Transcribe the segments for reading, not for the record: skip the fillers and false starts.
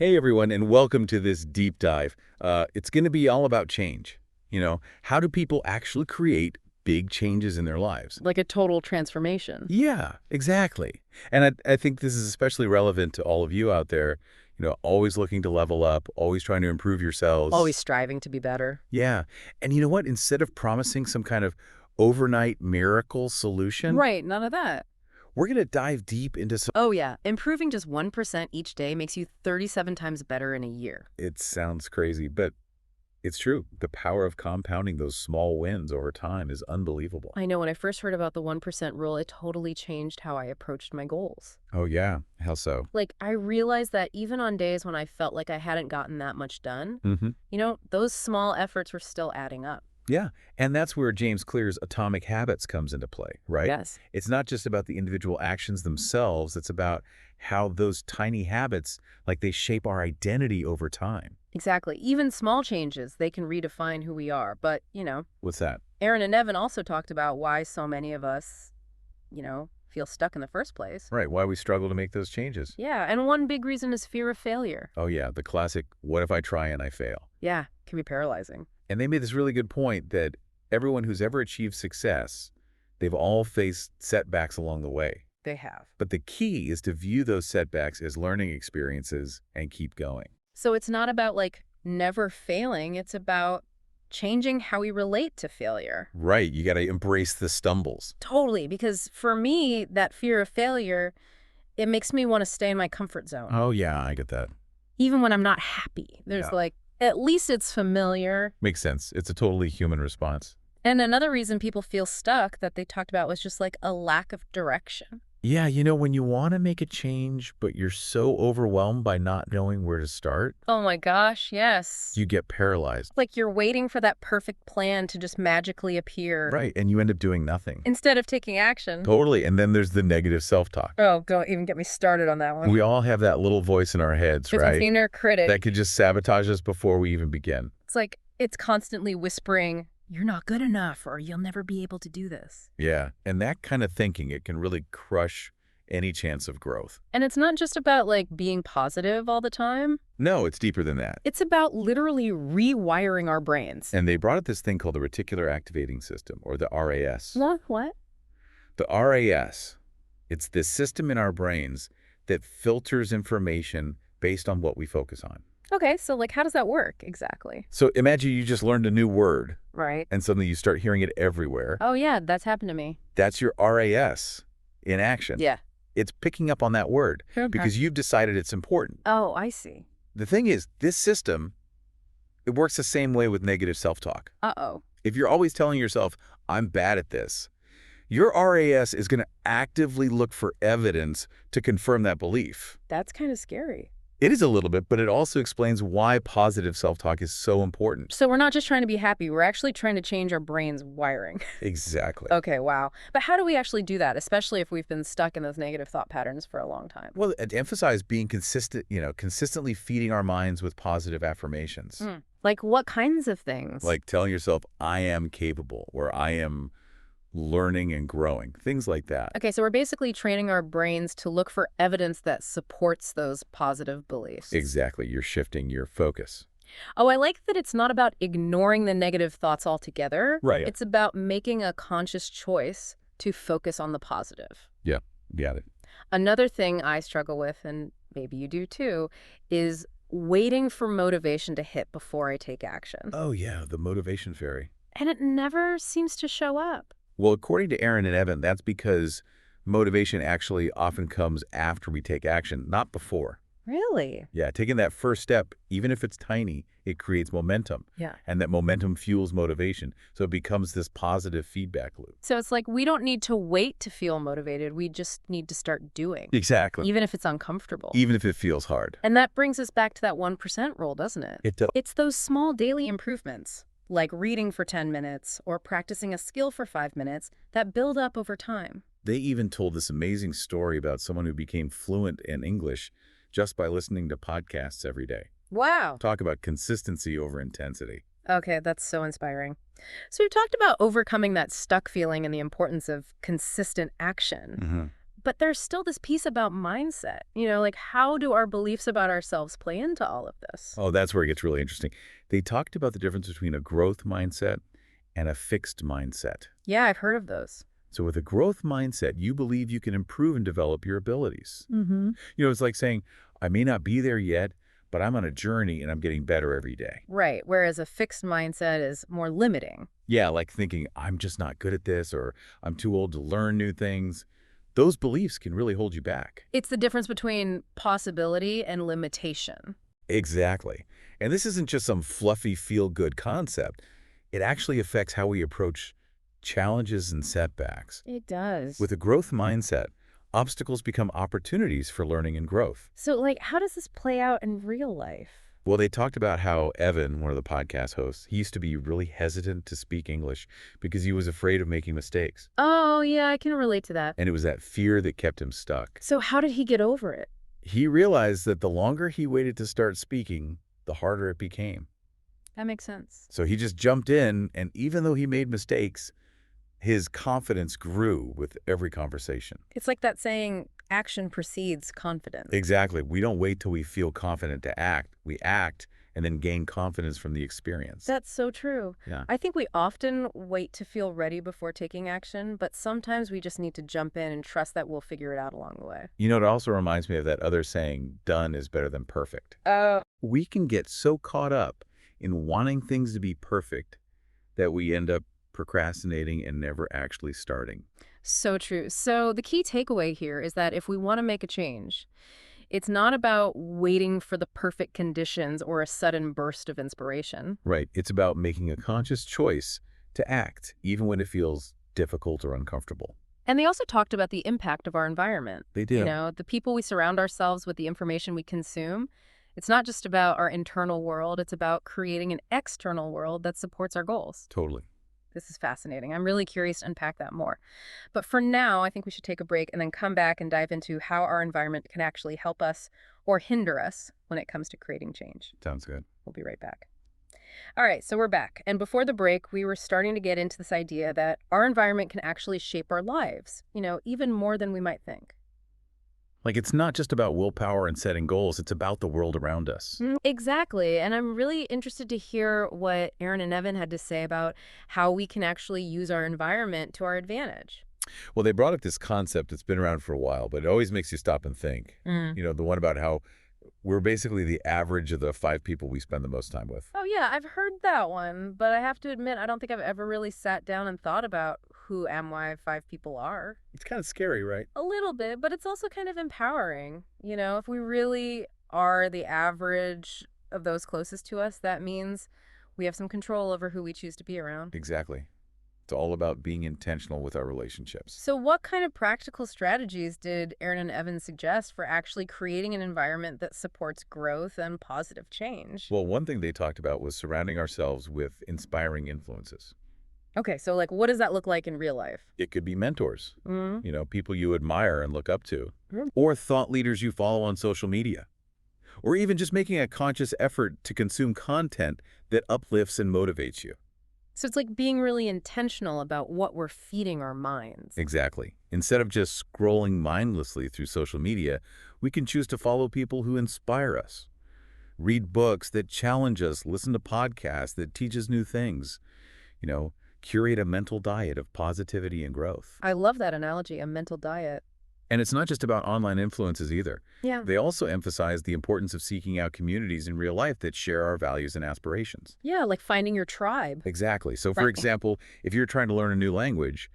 Hey everyone, and welcome to this deep dive. It's going to be all about change. How do people actually create big changes in their lives? Like a total transformation. Yeah, exactly. And I think this is especially relevant to all of you out there, always looking to level up, always trying to improve yourselves. Always striving to be better. Yeah. And you know what? Instead of promising some kind of overnight miracle solution, Right, none of that. we're going to dive deep into some. Oh yeah, improving just 1% each day makes you 37 times better in a year. It sounds crazy, but it's true. The power of compounding those small wins over time is unbelievable. I know when I first heard about the 1% rule, it totally changed how I approached my goals. Oh, yeah. How so? Like, I realized that even on days when I felt like I hadn't gotten that much done, Mm-hmm. those small efforts were still adding up. Yeah. And that's where James Clear's Atomic Habits comes into play, right? Yes. It's not just about the individual actions themselves. It's about how those tiny habits, they shape our identity over time. Exactly. Even small changes, they can redefine who we are. But, What's that? Aaron and Evan also talked about why so many of us, feel stuck in the first place. Right. Why we struggle to make those changes. Yeah, and one big reason is fear of failure. Oh, yeah. The classic, what if I try and I fail? Yeah, can be paralyzing. And they made this really good point that everyone who's ever achieved success, they've all faced setbacks along the way. They have. But the key is to view those setbacks as learning experiences and keep going. So it's not about, never failing. It's about changing how we relate to failure. Right. You got to embrace the stumbles. Totally, because for me, that fear of failure, it makes me want to stay in my comfort zone. Oh, yeah, I get that. Even when I'm not happy. There's Yeah. at least it's familiar. Makes sense. It's a totally human response. And another reason people feel stuck that they talked about was just a lack of direction. Yeah, when you want to make a change, but you're so overwhelmed by not knowing where to start, Oh my gosh, yes. you get paralyzed. Like you're waiting for that perfect plan to just magically appear. Right. And you end up doing nothing. Instead of taking action. Totally. And then there's the negative self-talk. Oh, don't even get me started on that one. We all have that little voice in our heads, It's an right? inner critic. That could just sabotage us before we even begin. It's like it's constantly whispering, "You're not good enough," or "You'll never be able to do this." Yeah. And that kind of thinking, it can really crush any chance of growth. And it's not just about being positive all the time. No, it's deeper than that. It's about literally rewiring our brains. And they brought up this thing called the reticular activating system, or the RAS. What? The RAS, it's this system in our brains that filters information based on what we focus on. Okay, so how does that work exactly? So imagine you just learned a new word, Right. and suddenly you start hearing it everywhere. Oh yeah, that's happened to me. That's your RAS in action. Yeah. It's picking up on that word because you've decided it's important. Oh, I see. The thing is, this system, it works the same way with negative self-talk. Uh-oh. If you're always telling yourself, I'm bad at this, your RAS is going to actively look for evidence to confirm that belief. That's kind of scary. It is a little bit, but it also explains why positive self-talk is so important. So we're not just trying to be happy, we're actually trying to change our brain's wiring. Exactly. Okay, wow. But how do we actually do that, especially if we've been stuck in those negative thought patterns for a long time? Well, to emphasize being consistent, consistently feeding our minds with positive affirmations. Like what kinds of things? Like telling yourself, I am capable, or I am learning and growing, things like that. Okay, so we're basically training our brains to look for evidence that supports those positive beliefs. Exactly. You're shifting your focus. Oh, I like that it's not about ignoring the negative thoughts altogether. Right. It's about making a conscious choice to focus on the positive. Yeah. Yeah. Another thing I struggle with, and maybe you do too, is waiting for motivation to hit before I take action. Oh, yeah. The motivation fairy. And it never seems to show up. Well, according to Aaron and Evan, that's because motivation actually often comes after we take action, not before. Really? Yeah, taking that first step, even if it's tiny, it creates momentum. Yeah. And that momentum fuels motivation. So it becomes this positive feedback loop. So it's like we don't need to wait to feel motivated. We just need to start doing. Exactly. Even if it's uncomfortable. Even if it feels hard. And that brings us back to that 1% rule, doesn't it? It does. It's those small daily improvements, like reading for 10 minutes or practicing a skill for 5 minutes, that build up over time. They even told this amazing story about someone who became fluent in English just by listening to podcasts every day. Wow. Talk about consistency over intensity. Okay, that's so inspiring. So we've talked about overcoming that stuck feeling and the importance of consistent action. But there's still this piece about mindset. Like how do our beliefs about ourselves play into all of this? Oh, that's where it gets really interesting. They talked about the difference between a growth mindset and a fixed mindset. Yeah, I've heard of those. So with a growth mindset, you believe you can improve and develop your abilities. Mm-hmm. It's like saying, I may not be there yet, but I'm on a journey and I'm getting better every day. Right. Whereas a fixed mindset is more limiting. Yeah, like thinking, I'm just not good at this or I'm too old to learn new things. Those beliefs can really hold you back. It's the difference between possibility and limitation. Exactly. And this isn't just some fluffy feel-good concept. It actually affects how we approach challenges and setbacks. It does. With a growth mindset, obstacles become opportunities for learning and growth. So, like, how does this play out in real life? Well, they talked about how Evan, one of the podcast hosts, he used to be really hesitant to speak English because he was afraid of making mistakes. Oh, yeah, I can relate to that. And it was that fear that kept him stuck. So how did he get over it? He realized that the longer he waited to start speaking, the harder it became. That makes sense. So he just jumped in, and even though he made mistakes, his confidence grew with every conversation. It's like that saying, action precedes confidence. Exactly. We don't wait till we feel confident to act. We act and then gain confidence from the experience. That's so true. Yeah. I think we often wait to feel ready before taking action, but sometimes we just need to jump in and trust that we'll figure it out along the way. It also reminds me of that other saying, done is better than perfect. Oh. We can get so caught up in wanting things to be perfect that we end up procrastinating and never actually starting. So true. So the key takeaway here is that if we want to make a change, it's not about waiting for the perfect conditions or a sudden burst of inspiration. Right. It's about making a conscious choice to act, even when it feels difficult or uncomfortable. And they also talked about the impact of our environment. They did. The people we surround ourselves with, the information we consume. It's not just about our internal world. It's about creating an external world that supports our goals. Totally. This is fascinating. I'm really curious to unpack that more. But for now, I think we should take a break and then come back and dive into how our environment can actually help us or hinder us when it comes to creating change. Sounds good. We'll be right back. All right, so we're back. And before the break, we were starting to get into this idea that our environment can actually shape our lives, even more than we might think. Like, it's not just about willpower and setting goals. It's about the world around us. Exactly. And I'm really interested to hear what Aaron and Evan had to say about how we can actually use our environment to our advantage. Well, they brought up this concept that's been around for a while, but it always makes you stop and think. The one about how we're basically the average of the 5 people we spend the most time with. Oh, yeah, I've heard that one. But I have to admit, I don't think I've ever really sat down and thought about who am I 5 people are. It's kind of scary, right? A little bit, but it's also kind of empowering. If we really are the average of those closest to us, that means we have some control over who we choose to be around. Exactly. It's all about being intentional with our relationships. So what kind of practical strategies did Aaron and Evan suggest for actually creating an environment that supports growth and positive change? Well, one thing they talked about was surrounding ourselves with inspiring influences. Okay, so what does that look like in real life? It could be mentors, people you admire and look up to, Mhm. or thought leaders you follow on social media, or even just making a conscious effort to consume content that uplifts and motivates you. So it's like being really intentional about what we're feeding our minds. Exactly. Instead of just scrolling mindlessly through social media, we can choose to follow people who inspire us, read books that challenge us, listen to podcasts that teach us new things, curate a mental diet of positivity and growth. I love that analogy, a mental diet. And it's not just about online influences either. Yeah. They also emphasize the importance of seeking out communities in real life that share our values and aspirations. Yeah, like finding your tribe. Exactly. So, for Right. example, if you're trying to learn a new language,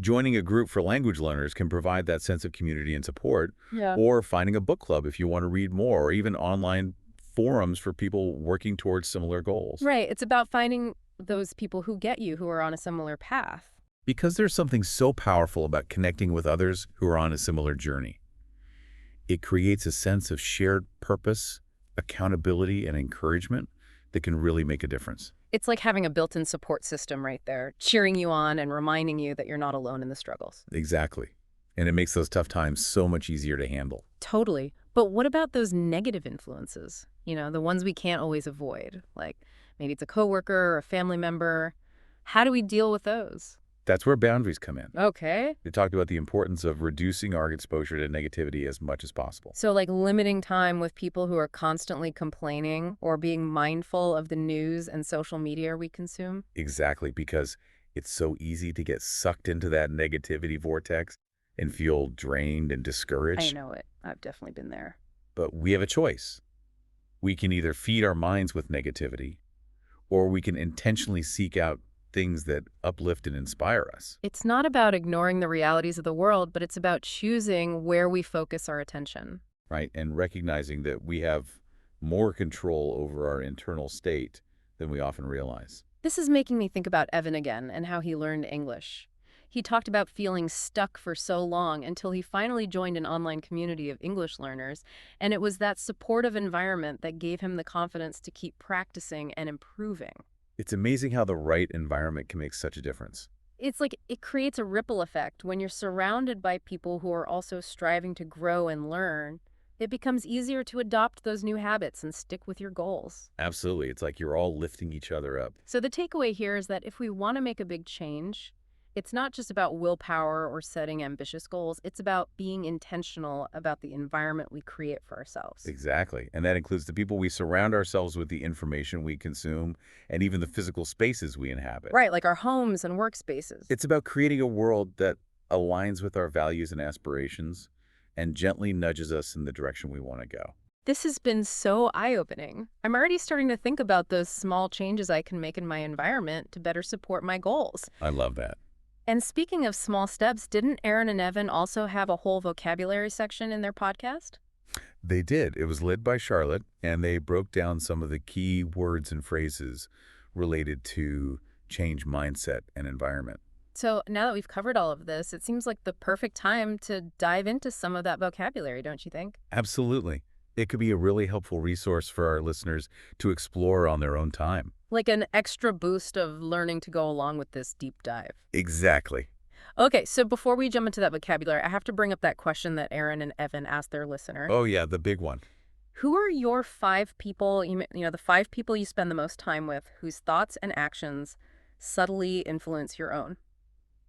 joining a group for language learners can provide that sense of community and support, Yeah. or finding a book club if you want to read more, or even online forums for people working towards similar goals. Right. It's about finding those people who get you, who are on a similar path. Because there's something so powerful about connecting with others who are on a similar journey. It creates a sense of shared purpose, accountability, and encouragement that can really make a difference. It's like having a built-in support system right there, cheering you on and reminding you that you're not alone in the struggles. Exactly. And it makes those tough times so much easier to handle. Totally. But what about those negative influences? The ones we can't always avoid, like maybe it's a coworker or a family member. How do we deal with those? That's where boundaries come in. Okay. They talked about the importance of reducing our exposure to negativity as much as possible. So, like limiting time with people who are constantly complaining or being mindful of the news and social media we consume? Exactly, because it's so easy to get sucked into that negativity vortex and feel drained and I discouraged. know it. I've definitely been there. But we have a choice. We can either feed our minds with negativity, or we can intentionally seek out things that uplift and inspire us, It's not about ignoring the realities of the world, but it's about choosing where we focus our attention. right? And recognizing that we have more control over our internal state than we often realize. This is making me think about Evan again and how he learned English. He talked about feeling stuck for so long until he finally joined an online community of English learners, and it was that supportive environment that gave him the confidence to keep practicing and improving. It's amazing how the right environment can make such a difference. It's like it creates a ripple effect when you're surrounded by people who are also striving to grow and learn. It becomes easier to adopt those new habits and stick with your goals. Absolutely. It's like you're all lifting each other up. So the takeaway here is that if we want to make a big change, it's not just about willpower or setting ambitious goals. It's about being intentional about the environment we create for ourselves. Exactly. And that includes the people we surround ourselves with, the information we consume, and even the physical spaces we inhabit. Right, like our homes and workspaces. It's about creating a world that aligns with our values and aspirations and gently nudges us in the direction we want to go. This has been so eye-opening. I'm already starting to think about those small changes I can make in my environment to better support my goals. I love that. And speaking of small steps, didn't Aaron and Evan also have a whole vocabulary section in their podcast? They did. It was led by Charlotte, and they broke down some of the key words and phrases related to change mindset and environment. So now that we've covered all of this, it seems like the perfect time to dive into some of that vocabulary, don't you think? Absolutely. It could be a really helpful resource for our listeners to explore on their own time. Like an extra boost of learning to go along with this deep dive. Exactly. Okay, so before we jump into that vocabulary, I have to bring up that question that Aaron and Evan asked their listener. Oh, yeah, the big one. Who are your 5 people, the 5 people you spend the most time with, whose thoughts and actions subtly influence your own?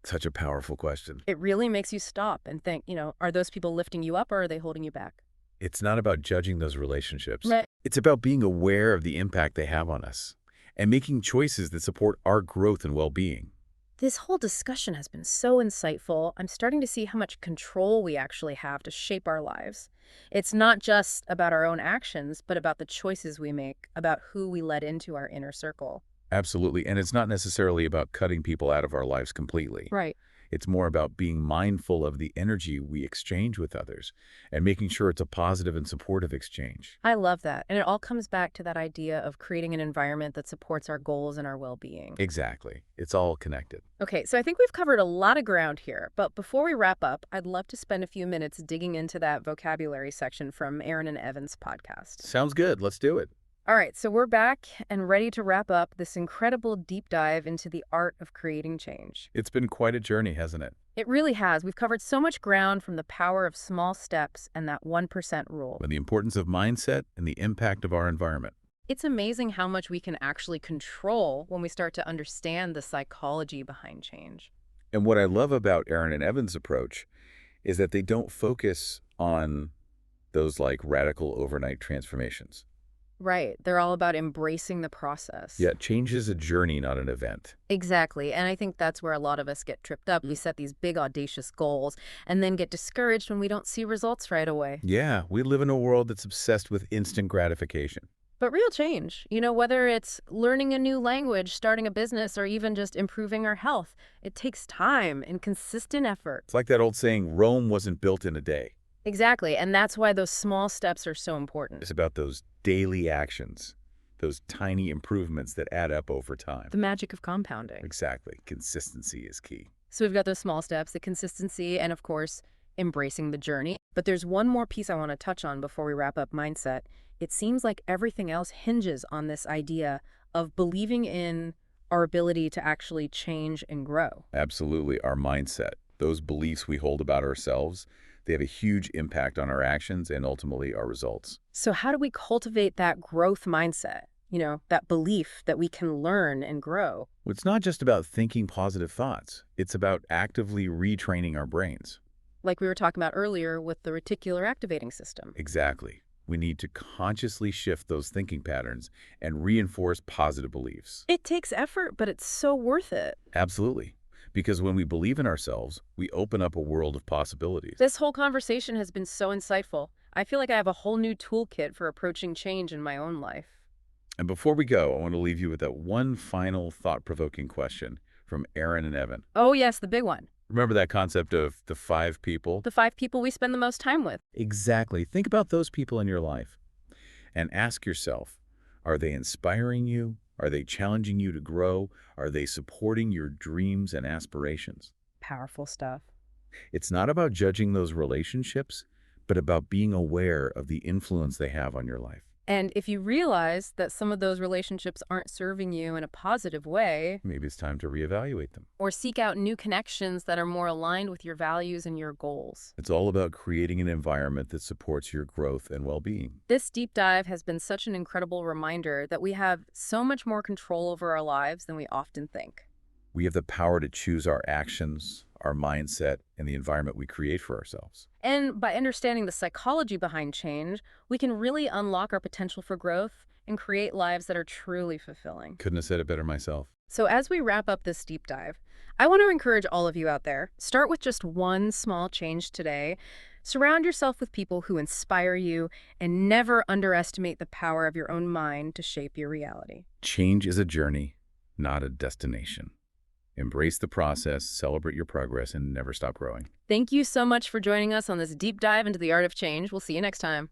Such a powerful question. It really makes you stop and think, are those people lifting you up or are they holding you back? It's not about judging those relationships. Right. It's about being aware of the impact they have on us and making choices that support our growth and well-being. This whole discussion has been so insightful. I'm starting to see how much control we actually have to shape our lives. It's not just about our own actions, but about the choices we make, about who we let into our inner circle. Absolutely. And it's not necessarily about cutting people out of our lives completely. Right. It's more about being mindful of the energy we exchange with others and making sure it's a positive and supportive exchange. I love that. And it all comes back to that idea of creating an environment that supports our goals and our well-being. Exactly. It's all connected. Okay, so I think we've covered a lot of ground here, but before we wrap up, I'd love to spend a few minutes digging into that vocabulary section from Aaron and Evan's podcast. Sounds good. Let's do it. All right, so we're back and ready to wrap up this incredible deep dive into the art of creating change. It's been quite a journey, hasn't it? It really has. We've covered so much ground, from the power of small steps and that 1% rule. With the importance of mindset and the impact of our environment. It's amazing how much we can actually control when we start to understand the psychology behind change. And what I love about Aaron and Evan's approach is that they don't focus on those like radical overnight transformations. Right. They're all about embracing the process. Yeah, change is a journey, not an event. Exactly. And I think that's where a lot of us get tripped up. We set these big, audacious goals and then get discouraged when we don't see results right away. Yeah, we live in a world that's obsessed with instant gratification. But real change, whether it's learning a new language, starting a business, or even just improving our health, it takes time and consistent effort. It's like that old saying, Rome wasn't built in a day. Exactly. And that's why those small steps are so important. It's about those daily actions, those tiny improvements that add up over time. The magic of compounding. Exactly. Consistency is key. So we've got those small steps, the consistency, and of course, embracing the journey. But there's one more piece I want to touch on before we wrap up mindset. It seems like everything else hinges on this idea of believing in our ability to actually change and grow. Absolutely. Our mindset, those beliefs we hold about ourselves, they have a huge impact on our actions and ultimately our results. So how do we cultivate that growth mindset? that belief that we can learn and grow. It's not just about thinking positive thoughts. It's about actively retraining our brains. Like we were talking about earlier with the reticular activating system. Exactly. We need to consciously shift those thinking patterns and reinforce positive beliefs. It takes effort, but it's so worth it. Absolutely. Because when we believe in ourselves, we open up a world of possibilities. This whole conversation has been so insightful. I feel like I have a whole new toolkit for approaching change in my own life. And before we go, I want to leave you with that one final thought-provoking question from Aaron and Evan. Oh, yes, the big one. Remember that concept of the 5 people? The 5 people we spend the most time with. Exactly. Think about those people in your life and ask yourself, are they inspiring you? Are they challenging you to grow? Are they supporting your dreams and aspirations? Powerful stuff. It's not about judging those relationships, but about being aware of the influence they have on your life. And if you realize that some of those relationships aren't serving you in a positive way, Maybe it's time to reevaluate them. or seek out new connections that are more aligned with your values and your goals. It's all about creating an environment that supports your growth and well-being. This deep dive has been such an incredible reminder that we have so much more control over our lives than we often think. We have the power to choose our actions, our mindset, and the environment we create for ourselves. And by understanding the psychology behind change, we can really unlock our potential for growth and create lives that are truly fulfilling. Couldn't have said it better myself. So as we wrap up this deep dive, I want to encourage all of you out there, start with just one small change today. Surround yourself with people who inspire you, and never underestimate the power of your own mind to shape your reality. Change is a journey, not a destination. Embrace the process, celebrate your progress, and never stop growing. Thank you so much for joining us on this deep dive into the art of change. We'll see you next time.